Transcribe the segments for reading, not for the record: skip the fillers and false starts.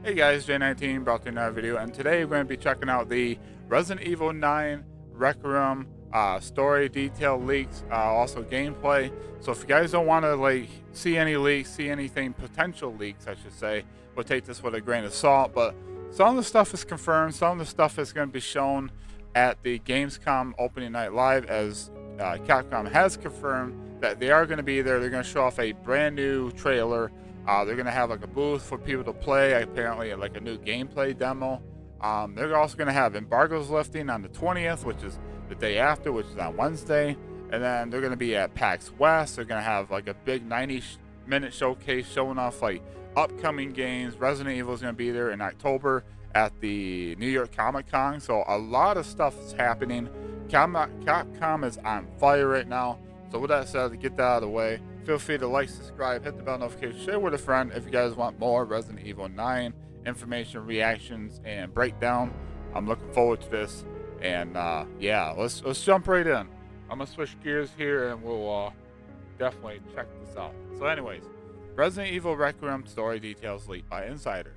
Hey guys, J19 brought to you another video, and today we're going to be checking out the Resident Evil 9 Requiem story detail leaks, also gameplay. So if you guys don't want to see any leaks, see anything potential leaks, I should say, we'll take this with a grain of salt. But some of the stuff is confirmed, some of the stuff is going to be shown at the Gamescom opening night live, as Capcom has confirmed that they are going to be there. They're going to show off a brand new trailer. They're going to have like a booth for people to play, apparently like a new gameplay demo. They're also going to have embargoes lifting on the 20th, which is the day after, which is on Wednesday. And then they're going to be at PAX West. They're going to have like a big 90-minute showcase showing off like upcoming games. Resident Evil is going to be there in October at the New York Comic Con. So a lot of stuff is happening. Capcom is on fire right now. So with that said, to get that out of the way, feel free to like, subscribe, hit the bell notification, share with a friend if you guys want more Resident Evil 9 information, reactions, and breakdown. I'm looking forward to this, and yeah, let's jump right in. I'm gonna switch gears here, and we'll definitely check this out. So, anyways, Resident Evil Requiem story details leaked by Insider.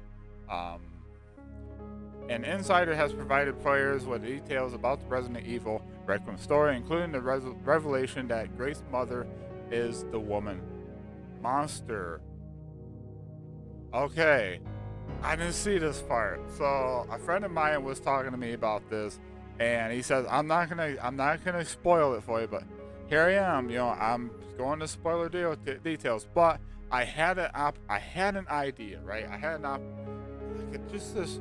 An insider has provided players with details about the Resident Evil Requiem story, including the revelation that Grace's mother is the woman monster. Okay, I didn't see this part. So a friend of mine was talking to me about this, and he says I'm not gonna spoil it for you, but here I am. I'm going to spoiler details, but I had an idea, right? I had just this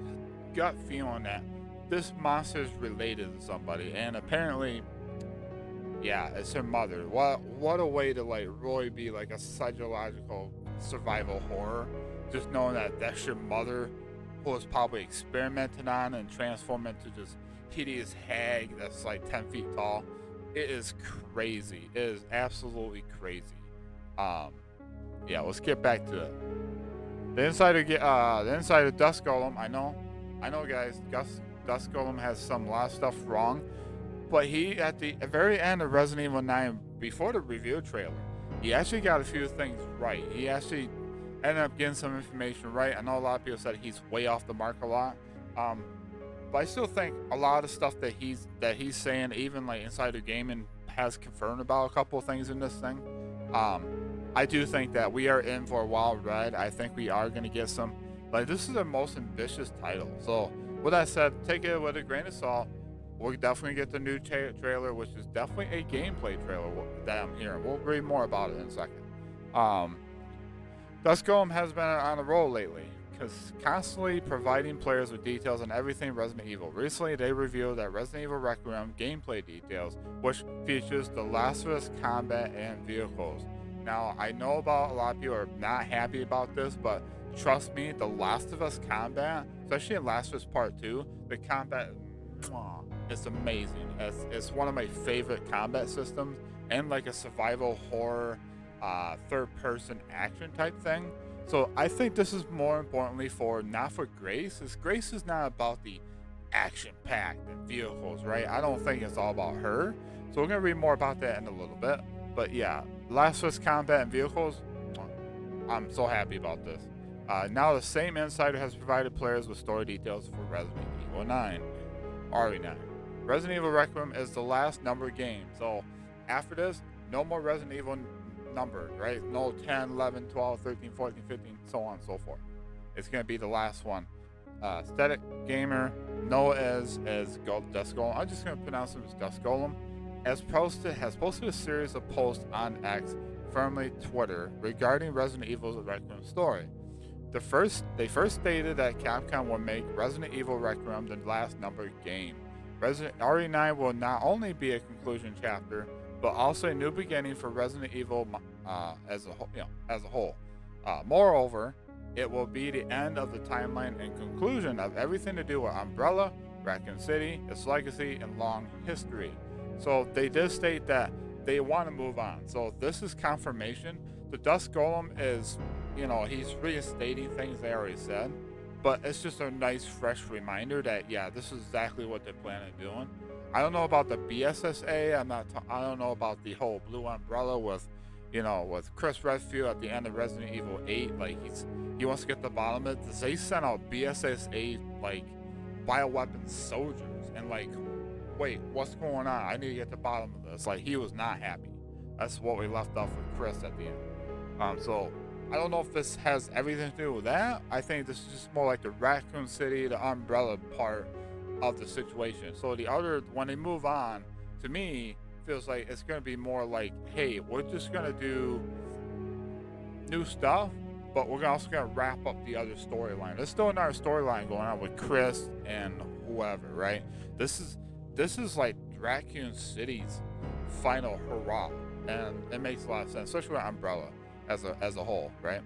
gut feeling that this monster is related to somebody, and apparently, yeah, it's her mother. What a way to really be like a psychological survival horror, just knowing that that's your mother, who was probably experimented on and transformed into this hideous hag that's like 10 feet tall. It is crazy. It is absolutely crazy. Yeah, let's get back to it. The insider Dust Golem. I know, guys. Dust Golem has a lot of stuff wrong, but he at the very end of Resident Evil 9, before the review trailer, he actually got a few things right. He actually ended up getting some information right. I know a lot of people said he's way off the mark a lot, but I still think a lot of stuff that he's saying, even like Insider Gaming has confirmed about a couple of things in this thing. I do think that we are in for a wild ride. I think we are going to get some. This is the most ambitious title. So, with that said, take it with a grain of salt. We'll definitely get the new trailer, which is definitely a gameplay trailer that I'm hearing. We'll read more about it in a second. Dust Golem has been on a roll lately, because constantly providing players with details on everything Resident Evil. Recently, they revealed that Resident Evil Requiem gameplay details, which features the Last of Us combat and vehicles. Now, I know about a lot of people are not happy about this, but trust me, the Last of Us combat, especially in Last of Us Part 2, the combat is amazing. It's one of my favorite combat systems, and like a survival horror, third-person action type thing. So I think this is more importantly not for Grace, as Grace is not about the action-packed and vehicles, right? I don't think it's all about her. So we're gonna read more about that in a little bit. But yeah, Last of Us combat and vehicles, I'm so happy about this. Now the same insider has provided players with story details for Resident Evil 9. RE9. Resident Evil Requiem is the last numbered game. So after this, no more Resident Evil numbered, right? No 10, 11, 12, 13, 14, 15, so on and so forth. It's going to be the last one. Static Gamer, known as Dust Golem. I'm just going to pronounce him as Dust Golem. Has posted a series of posts on X, formerly Twitter, regarding Resident Evil's Requiem story. They first stated that Capcom will make Resident Evil Requiem the last numbered game. RE9 will not only be a conclusion chapter, but also a new beginning for Resident Evil as a whole. Moreover, it will be the end of the timeline and conclusion of everything to do with Umbrella, Raccoon City, its legacy, and long history. So they did state that they want to move on. So this is confirmation. The Dust Golem is, he's reinstating things they already said, but it's just a nice, fresh reminder that, yeah, this is exactly what they plan on doing. I don't know about the BSSA. I don't know about the whole Blue Umbrella with You know, with Chris Redfield at the end of Resident Evil 8, like he wants to get the bottom of it. They sent out BSS-8 like bioweapon soldiers, and like, wait, what's going on? I need to get the bottom of this. Like, he was not happy. That's what we left off with Chris at the end. So I don't know if this has everything to do with that. I think this is just more like the Raccoon City, the Umbrella part of the situation. So the other, when they move on, to me, feels like it's going to be more like, hey, we're just going to do new stuff, but we're also going to wrap up the other storyline. There's still another storyline going on with Chris and whoever, right? This is like Raccoon City's final hurrah, and it makes a lot of sense, especially with Umbrella as a whole, right?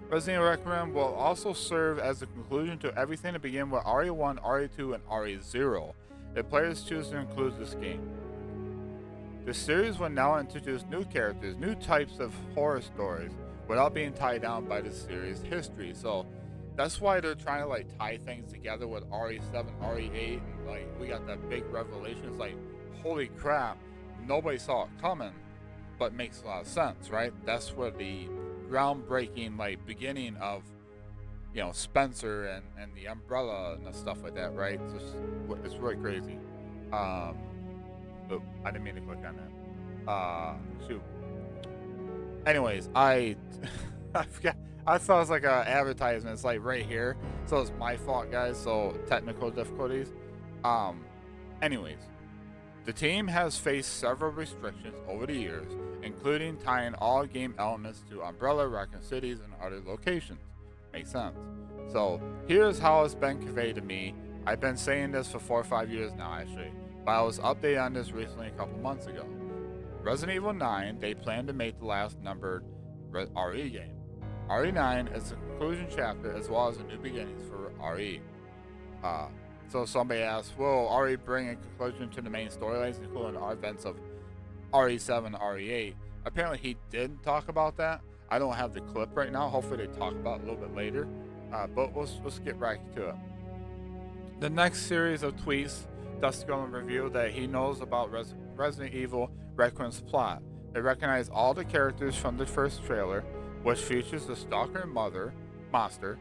Resident Evil Requiem will also serve as the conclusion to everything to begin with RE1, RE2, and RE0 if players choose to include this game. The series will now introduce new characters, new types of horror stories, without being tied down by the series' history. So that's why they're trying to like tie things together with RE7, RE8, and like we got that big revelation. It's like, holy crap, nobody saw it coming, but makes a lot of sense, right? That's where the groundbreaking like beginning of, you know, Spencer and the Umbrella and the stuff like that, right? It's really crazy. Oh, I didn't mean to click on that. Shoot. Anyways, I forgot. I thought it was like an advertisement. It's like right here, so it's my fault, guys. So technical difficulties. Anyways, the team has faced several restrictions over the years, including tying all game elements to Umbrella, Raccoon Cities, and other locations. Makes sense. So here's how it's been conveyed to me. I've been saying this for 4 or 5 years now, actually, but I was updated on this recently a couple months ago. Resident Evil 9, they plan to make the last numbered RE game. RE9 is the conclusion chapter as well as a new beginnings for RE. So somebody asked, will RE bring a conclusion to the main storylines, including the events of RE7 and RE8? Apparently he didn't talk about that. I don't have the clip right now. Hopefully they talk about it a little bit later. But let's get right to it. The next series of tweets, Dusty Golem revealed that he knows about Resident Evil Requiem's plot. They recognize all the characters from the first trailer, which features the Stalker monster,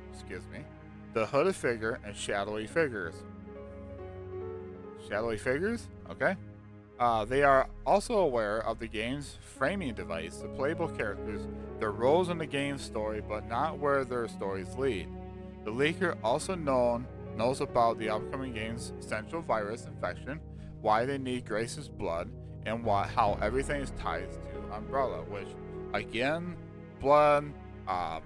the hooded figure, and shadowy figures. Shadowy figures? Okay. They are also aware of the game's framing device, the playable characters, their roles in the game's story, but not where their stories lead. The leaker also knows about the upcoming game's central virus infection, why they need Grace's blood, and how everything is tied to Umbrella, which, again, blood,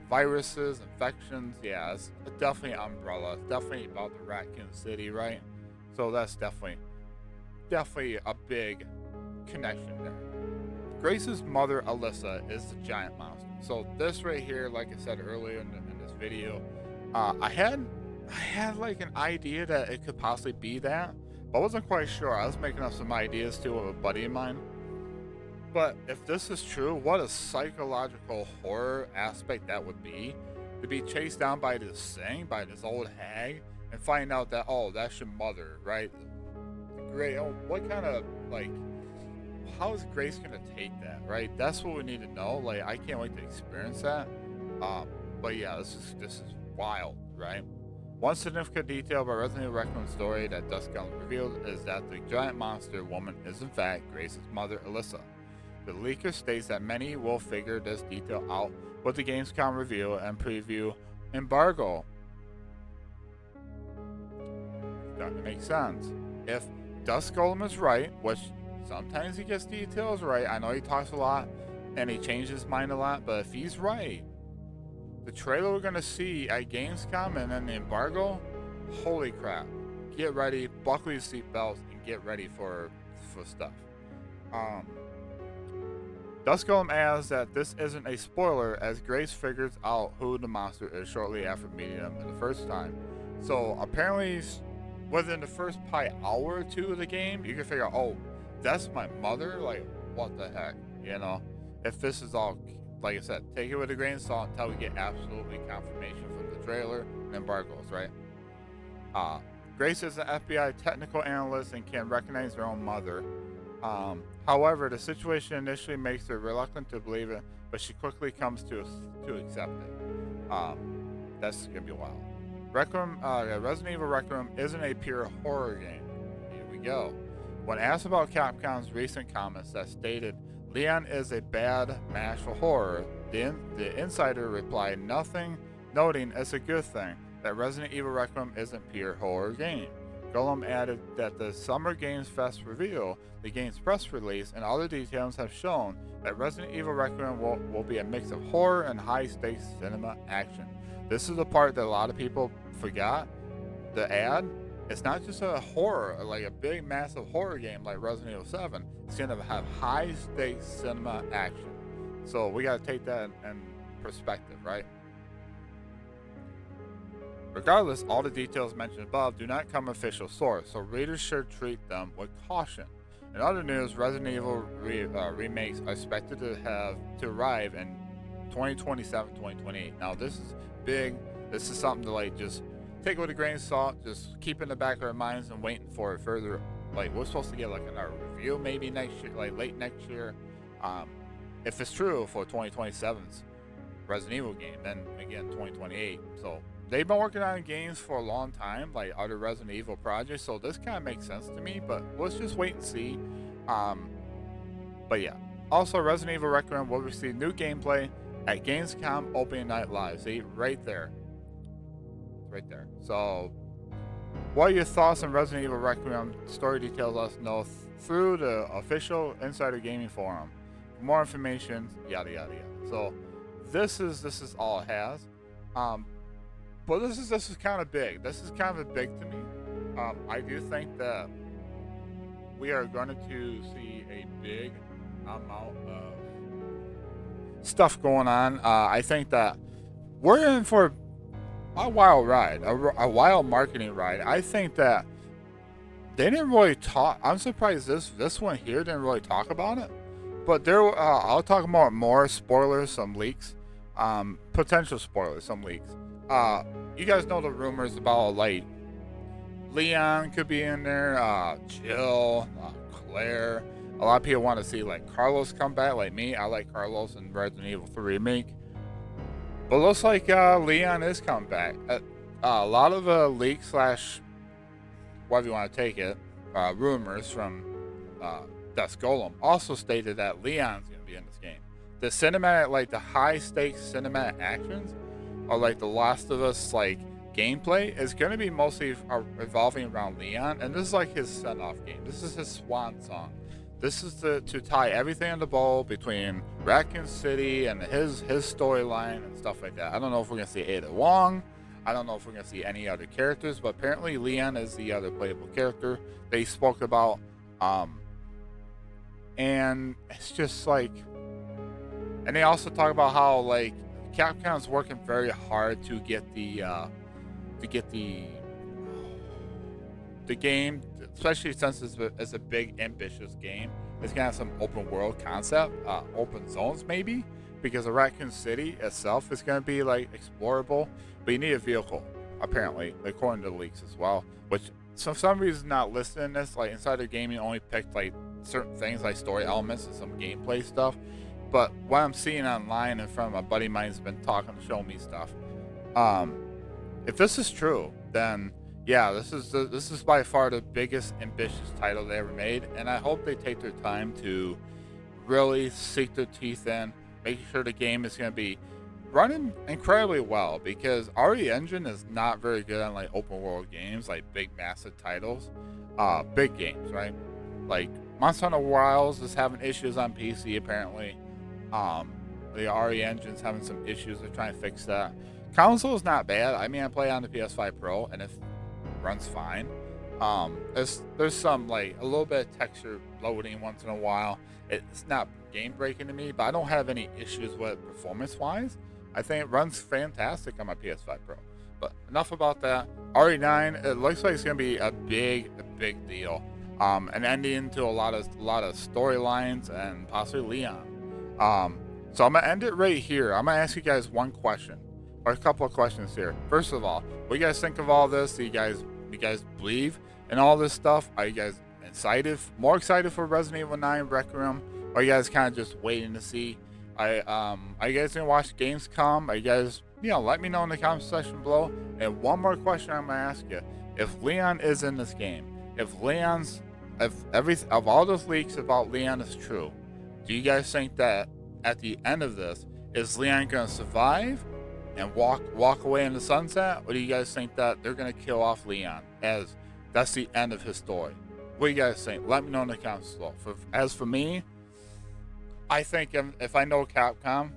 viruses, infections, yeah, it's definitely Umbrella. It's definitely about the Raccoon City, right? So that's definitely a big connection there. Grace's mother, Alyssa, is the giant monster. So this right here, like I said earlier in this video, I had like an idea that it could possibly be that, but I wasn't quite sure. I was making up some ideas too with a buddy of mine. But if this is true, what a psychological horror aspect that would be, to be chased down by this thing, by this old hag, and find out that, oh, that's your mother, right? Great. Oh, what kind of, like, how is Grace gonna take that, right? That's what we need to know. Like, I can't wait to experience that. But yeah, this is wild, right? One significant detail about Resident Evil Requiem's story that Dusty Golem revealed is that the giant monster woman is in fact Grace's mother, Alyssa. The leaker states that many will figure this detail out with the Gamescom reveal and preview embargo. That makes sense. If Dusty Golem is right, which sometimes he gets details right, I know he talks a lot and he changes his mind a lot, but if he's right, the trailer we're gonna see at Gamescom and then the embargo, holy crap! Get ready, buckle your seatbelts, and get ready for stuff. Dusty Golem adds that this isn't a spoiler, as Grace figures out who the monster is shortly after meeting him the first time. So apparently, within the first probably hour or two of the game, you can figure out, oh, that's my mother. Like, what the heck, you know? If this is all, like I said, take it with a grain of salt until we get absolutely confirmation from the trailer and embargoes, right? Grace is an FBI technical analyst and can recognize her own mother. However, the situation initially makes her reluctant to believe it, but she quickly comes to accept it. That's gonna be wild. Resident Evil Requiem isn't a pure horror game. Here we go. When asked about Capcom's recent comments that stated Leon is a bad match for horror, the insider replied nothing, noting it's a good thing that Resident Evil Requiem isn't pure horror game. Golem added that the Summer Games Fest reveal, the game's press release, and other details have shown that Resident Evil Requiem will be a mix of horror and high-stakes cinema action. This is the part that a lot of people forgot. The ad, it's not just a horror, like a big, massive horror game like Resident Evil 7. It's going to have high-stakes cinema action. So we got to take that in perspective, right? Regardless, all the details mentioned above do not come from official source, so readers should treat them with caution. In other news, Resident Evil remakes are expected to arrive in 2027-2028. Now, this is big. This is something to like just take with a grain of salt. Just keep in the back of our minds and waiting for it further. Like we're supposed to get like another review maybe next year, like late next year. If it's true for 2027's Resident Evil game, then again 2028. So they've been working on games for a long time, like other Resident Evil projects. So this kind of makes sense to me. But let's just wait and see. But yeah. Also, Resident Evil Requiem will receive new gameplay at Gamescom Opening Night Live. See, right there. Right there. So, what are your thoughts on Resident Evil Requiem? Story details, let us know through the official Insider Gaming Forum. For more information, yada yada yada. So, this is all it has. But this is kind of big. This is kind of big to me. I do think that we are going to see a big amount of stuff going on. I think that we're in for a wild ride, a wild marketing ride. I think that they didn't really talk. I'm surprised this one here didn't really talk about it. But there, I'll talk about more spoilers, some leaks, potential spoilers, some leaks. You guys know the rumors about like Leon could be in there, Jill, Claire. A lot of people want to see like Carlos come back. Like me, I like Carlos in Resident Evil 3 remake. But looks like Leon is coming back. A lot of leaks slash whatever you want to take it, rumors from Dust Golem also stated that Leon's gonna be in this game. The cinematic, like the high stakes cinematic actions, or like the Last of Us like gameplay, is gonna be mostly revolving around Leon, and this is like his send-off game. This is his swan song. This is to tie everything in the bowl between Raccoon City and his storyline and stuff like that. I don't know if we're gonna see Ada Wong. I don't know if we're gonna see any other characters, but apparently Leon is the other playable character they spoke about. And it's just like, and they also talk about how like Capcom's working very hard to get the game, especially since it's a big ambitious game. It's gonna have some open world concept, open zones maybe, because the Raccoon City itself is gonna be like explorable, but you need a vehicle apparently, according to the leaks as well. Which for some reason not listed in this. Like Insider Gaming only picked like certain things like story elements and some gameplay stuff. But what I'm seeing online and from a buddy of mine's been talking, showing me stuff. If this is true, then yeah, this is by far the biggest ambitious title they ever made, and I hope they take their time to really sink their teeth in, making sure the game is going to be running incredibly well, because RE Engine is not very good on like open world games, like big massive titles, big games, right? Like Monster Hunter Wilds is having issues on PC apparently. The RE Engine's having some issues. They're trying to fix that. Console is not bad. I mean, I play on the PS5 Pro, and it runs fine. There's some like a little bit of texture loading once in a while. It's not game breaking to me, but I don't have any issues with it performance wise. I think it runs fantastic on my PS5 Pro. But enough about that. RE9, it looks like it's gonna be a big deal. And ending to a lot of storylines and possibly Leon. So I'm gonna end it right here. I'm gonna ask you guys one question, or a couple of questions here. First of all, what do you guys think of all this? Do you guys believe in all this stuff? Are you guys excited, more excited for Resident Evil 9 Requiem, or are you guys kind of just waiting to see? Are you guys gonna watch Gamescom? Are you guys, let me know in the comment section below. And one more question I'm gonna ask you: if Leon is in this game, if all those leaks about Leon is true, do you guys think that at the end of this, is Leon gonna survive and walk away in the sunset, or do you guys think that they're gonna kill off Leon as that's the end of his story? What do you guys think? Let me know in the comments below. As for me, I think if I know Capcom,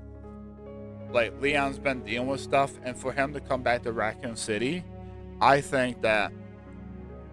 like Leon's been dealing with stuff, and for him to come back to Raccoon City, I think that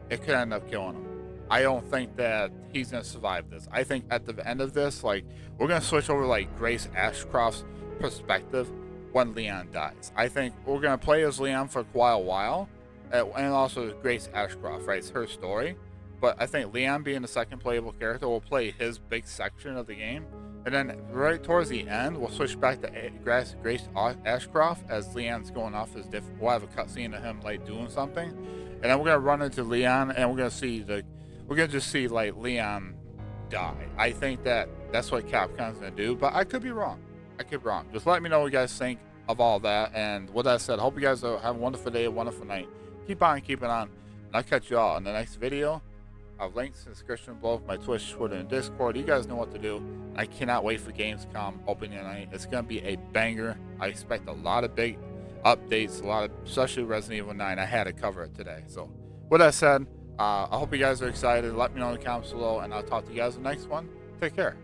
it could end up killing him. I don't think that he's gonna survive this. I think at the end of this, like, we're gonna switch over like Grace Ashcroft's perspective when Leon dies. I think we're gonna play as Leon for quite a while, and also Grace Ashcroft, right? It's her story. But I think Leon being the second playable character will play his big section of the game. And then right towards the end, we'll switch back to Grace Ashcroft as Leon's going off his we'll have a cutscene of him like doing something. And then we're gonna run into Leon, and we're gonna just see like Leon die. I think that's what Capcom's gonna do, but I could be wrong. Just let me know what you guys think of all that. And with that said, hope you guys have a wonderful day, a wonderful night. Keep on keeping on. And I'll catch y'all in the next video. I'll have links in the description below for my Twitch, Twitter, and Discord. You guys know what to do. I cannot wait for Gamescom opening night. It's going to be a banger. I expect a lot of big updates, especially Resident Evil 9. I had to cover it today. So with that said, I hope you guys are excited. Let me know in the comments below, and I'll talk to you guys in the next one. Take care.